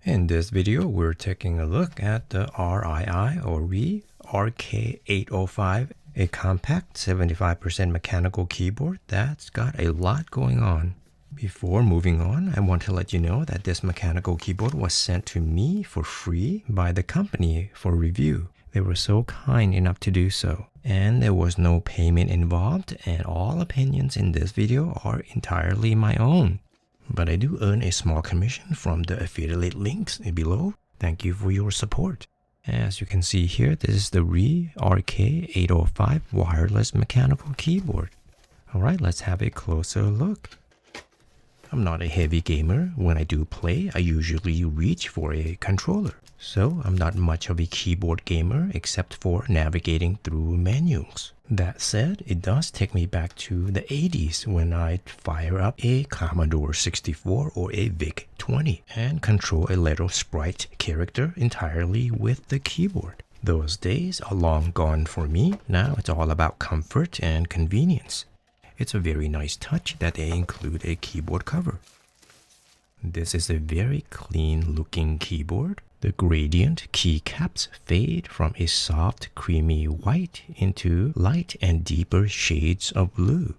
In this video, we're taking a look at the Rii RK805, a compact 75% mechanical keyboard that's got a lot going on. Before moving on, I want to let you know that this mechanical keyboard was sent to me for free by the company for review. They were so kind enough to do so. And there was no payment involved, and all opinions in this video are entirely my own. But I do earn a small commission from the affiliate links below. Thank you for your support. As you can see here, this is the Rii RK805 wireless mechanical keyboard. Alright, let's have a closer look. I'm not a heavy gamer. When I do play, I usually reach for a controller. So I'm not much of a keyboard gamer except for navigating through menus. That said, it does take me back to the 80s when I'd fire up a Commodore 64 or a VIC-20 and control a little sprite character entirely with the keyboard. Those days are long gone for me. Now it's all about comfort and convenience. It's a very nice touch that they include a keyboard cover. This is a very clean looking keyboard. The gradient keycaps fade from a soft creamy white into light and deeper shades of blue.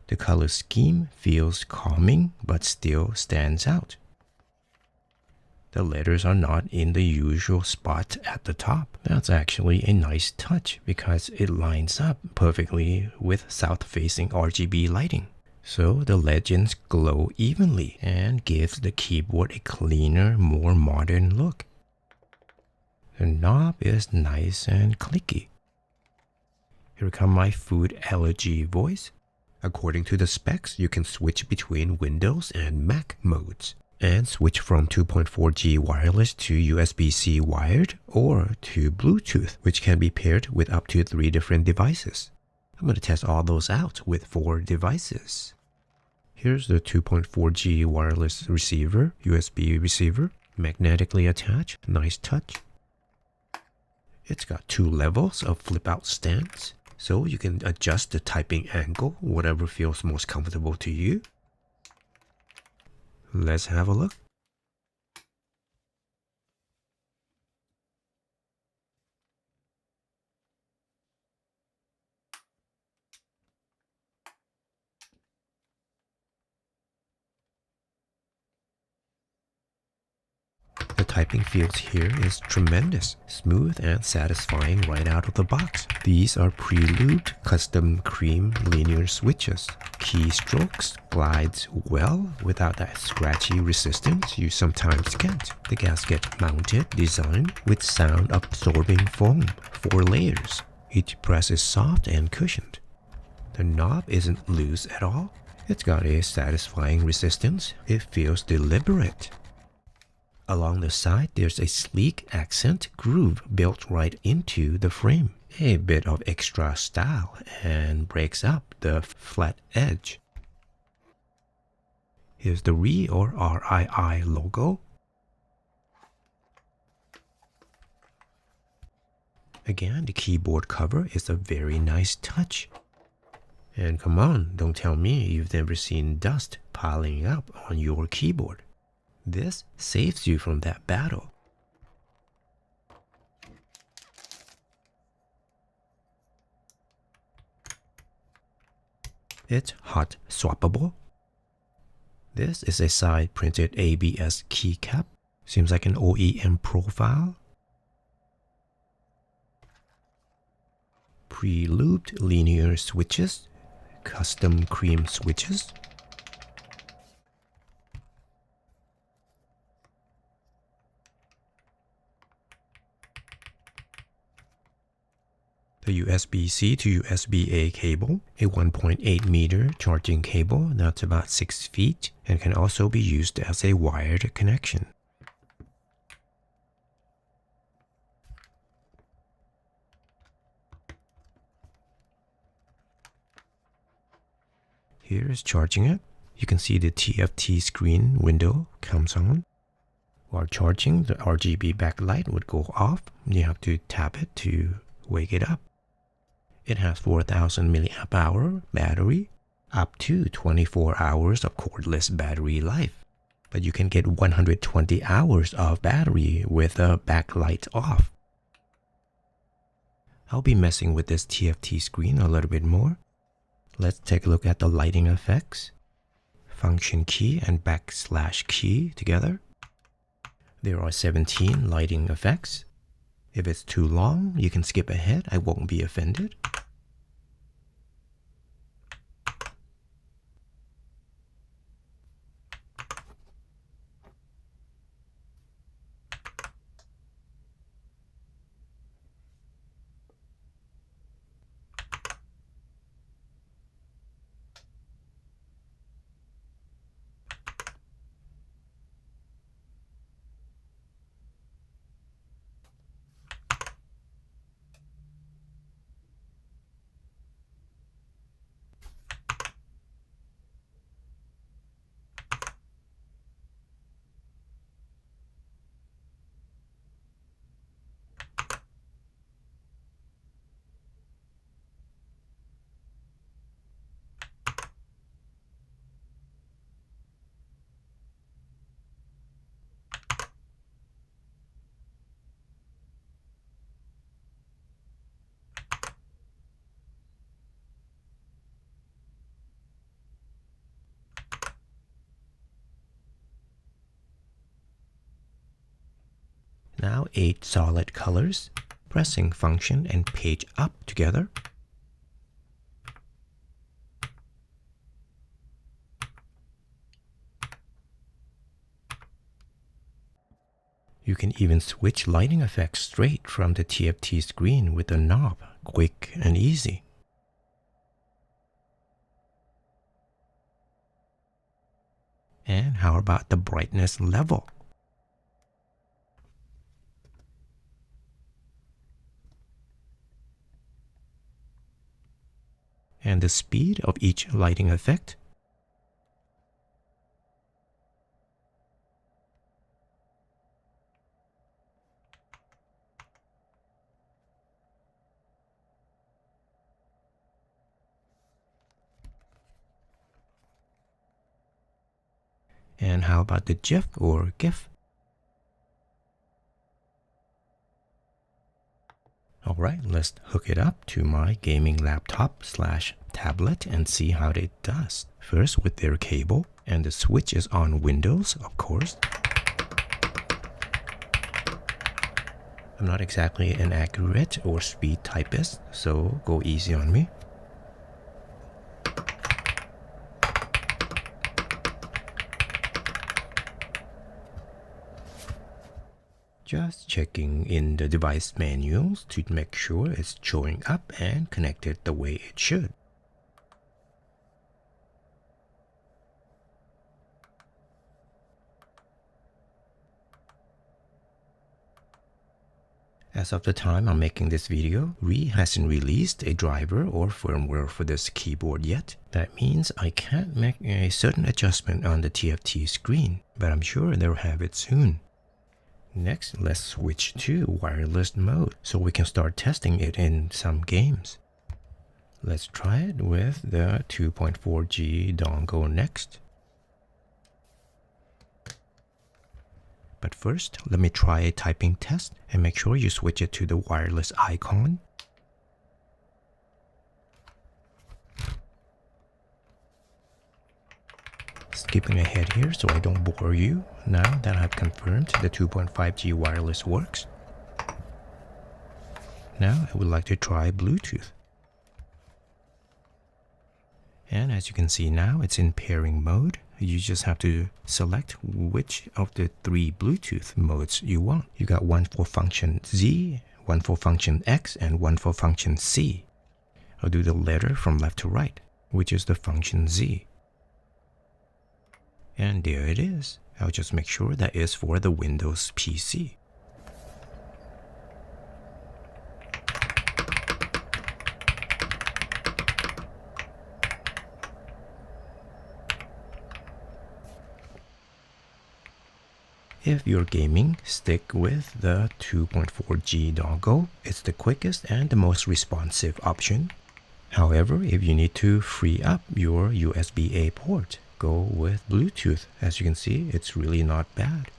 The color scheme feels calming but still stands out. The letters are not in the usual spot at the top. That's actually a nice touch because it lines up perfectly with south-facing RGB lighting. So the legends glow evenly and gives the keyboard a cleaner, more modern look. The knob is nice and clicky. Here come my food allergy voice. According to the specs, you can switch between Windows and Mac modes and switch from 2.4G wireless to USB-C wired or to Bluetooth, which can be paired with up to 3 different devices. I'm going to test all those out with 4 devices. Here's the 2.4G wireless receiver, USB receiver, magnetically attached, nice touch. It's got 2 levels of flip-out stands, so you can adjust the typing angle, whatever feels most comfortable to you. Let's have a look. The typing feels here is tremendous, smooth and satisfying right out of the box. These are pre-lubed custom cream linear switches. Keystrokes glides well without that scratchy resistance you sometimes get. The gasket-mounted design with sound-absorbing foam, 4 layers. Each press is soft and cushioned. The knob isn't loose at all. It's got a satisfying resistance. It feels deliberate. Along the side, there's a sleek accent groove built right into the frame. A bit of extra style and breaks up the flat edge. Here's the Rii or RII logo. Again, the keyboard cover is a very nice touch. And come on, don't tell me you've never seen dust piling up on your keyboard. This saves you from that battle. It's Hot-Swappable. This is a side-printed ABS keycap. Seems like an OEM profile. Pre-lubed linear switches, custom cream switches. The USB-C to USB-A cable, a 1.8 meter charging cable that's about 6 feet and can also be used as a wired connection. Here is charging it. You can see the TFT screen window comes on. While charging, the RGB backlight would go off. You have to tap it to wake it up. It has 4000 mAh battery, up to 24 hours of cordless battery life. but you can get 120 hours of battery with the backlight off. I'll be messing with this TFT screen a little bit more. Let's take a look at the lighting effects. Function key and backslash key together. There are 17 lighting effects. If it's too long, you can skip ahead. I won't be offended. Now 8 solid colors, pressing function and page up together. You can even switch lighting effects straight from the TFT screen with a knob, quick and easy. And how about the brightness level? And the speed of each lighting effect. And how about the GIF or GIF? Alright, let's hook it up to my gaming laptop/tablet and see how it does. First with their cable, and the switch is on Windows, of course. I'm not exactly an accurate or speed typist, so go easy on me. Just checking in the device manuals to make sure it's showing up and connected the way it should. As of the time I'm making this video, Rii hasn't released a driver or firmware for this keyboard yet. That means I can't make a certain adjustment on the TFT screen, but I'm sure they'll have it soon. Next, let's switch to wireless mode so we can start testing it in some games. Let's try it with the 2.4G dongle next. But first, let me try a typing test and make sure you switch it to the wireless icon. Skipping ahead here so I don't bore you, now that I've confirmed the 2.5G wireless works. Now I would like to try Bluetooth. And as you can see now, it's in pairing mode. You just have to select which of the 3 Bluetooth modes you want. You got one for function Z, one for function X, and one for function C. I'll do the letter from left to right, which is the function Z. And there it is. I'll just make sure that is for the Windows PC. If you're gaming, stick with the 2.4G dongle. It's the quickest and the most responsive option. However, if you need to free up your USB-A port, go with Bluetooth. As you can see, it's really not bad.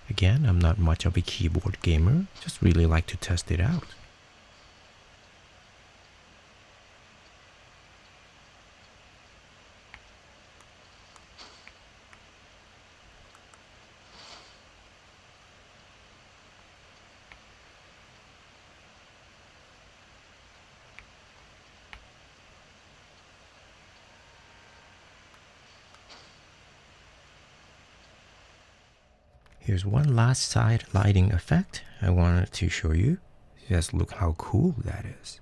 Again, I'm not much of a keyboard gamer, just really like to test it out. Here's one last side lighting effect I wanted to show you. Just look how cool that is.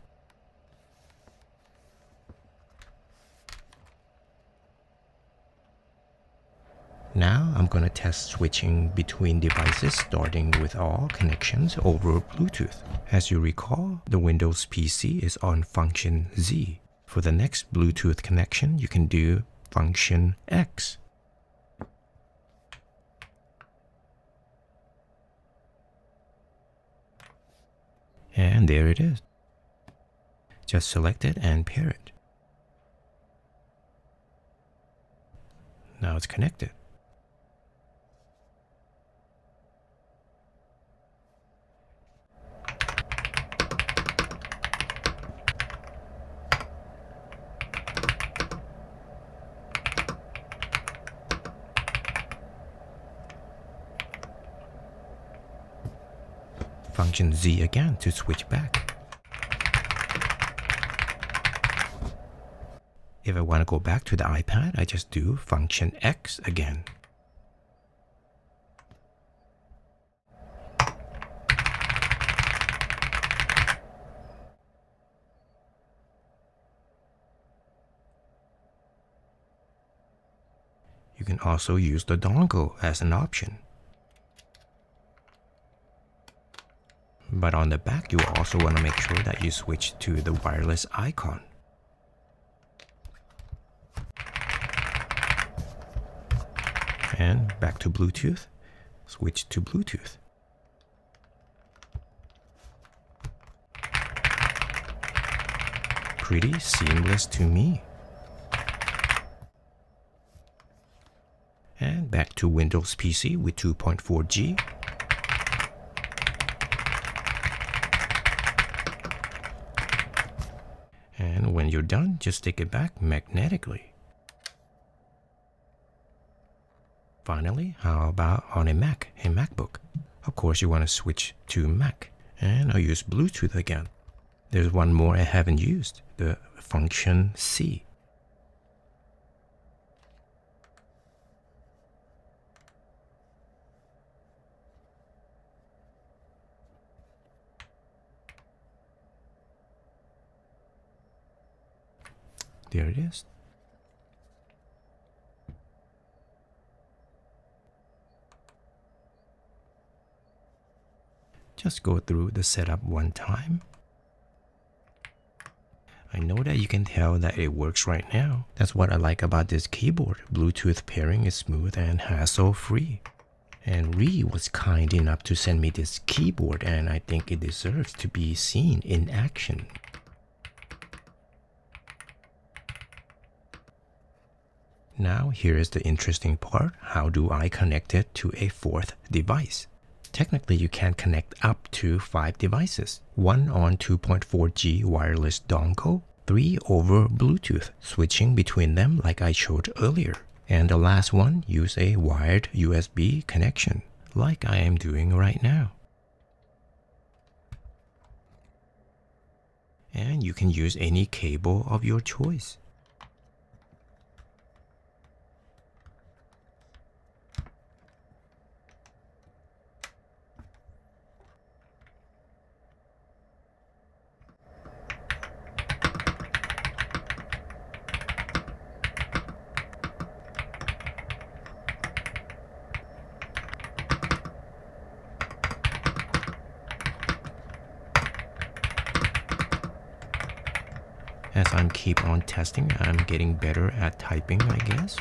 Now I'm going to test switching between devices, starting with all connections over Bluetooth. As you recall, the Windows PC is on function Z. For the next Bluetooth connection, you can do function X. And there it is. Just select it and pair it. Now it's connected. Function Z again to switch back. If I want to go back to the iPad, I just do function X again. You can also use the dongle as an option. But on the back, you also want to make sure that you switch to the wireless icon. And back to Bluetooth, switch to Bluetooth. Pretty seamless to me. And back to Windows PC with 2.4G. And when you're done, just take it back magnetically. Finally, how about on a MacBook? Of course, you want to switch to Mac. And I'll use Bluetooth again. There's one more I haven't used, the function C. There it is. Just go through the setup one time. I know that you can tell that it works right now. That's what I like about this keyboard. Bluetooth pairing is smooth and hassle-free. And Rii was kind enough to send me this keyboard, and I think it deserves to be seen in action. Now here is the interesting part. How do I connect it to a fourth device? Technically, you can connect up to 5 devices. 1 on 2.4G wireless dongle, 3 over Bluetooth, switching between them like I showed earlier. And the last one, use a wired USB connection, like I am doing right now. And you can use any cable of your choice. As I keep on testing, I'm getting better at typing, I guess.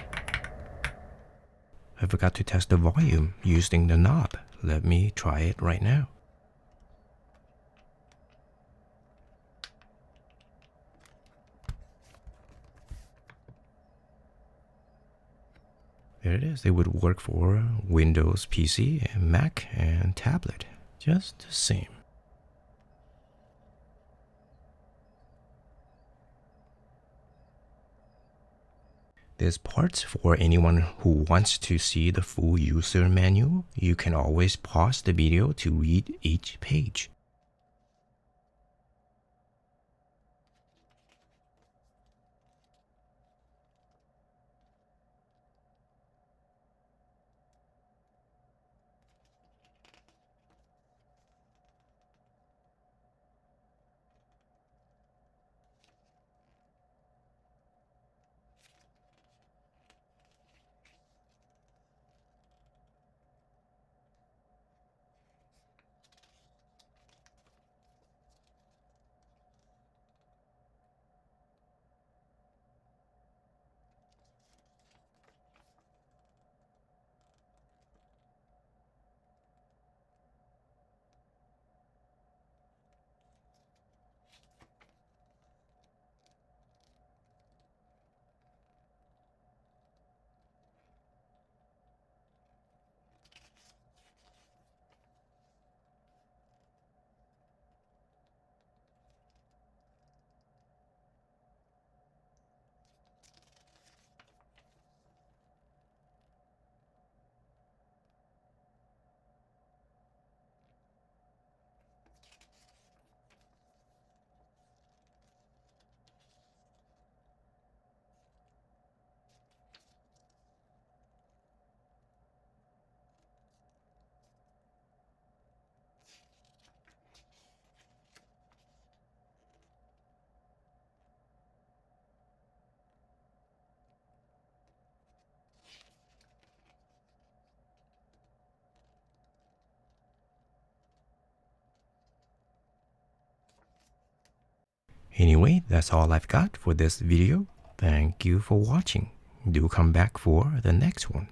I forgot to test the volume using the knob. Let me try it right now. There it is. It would work for Windows PC, Mac, and tablet. Just the same. There's parts for anyone who wants to see the full user manual. You can always pause the video to read each page. Anyway, that's all I've got for this video. Thank you for watching. Do come back for the next one.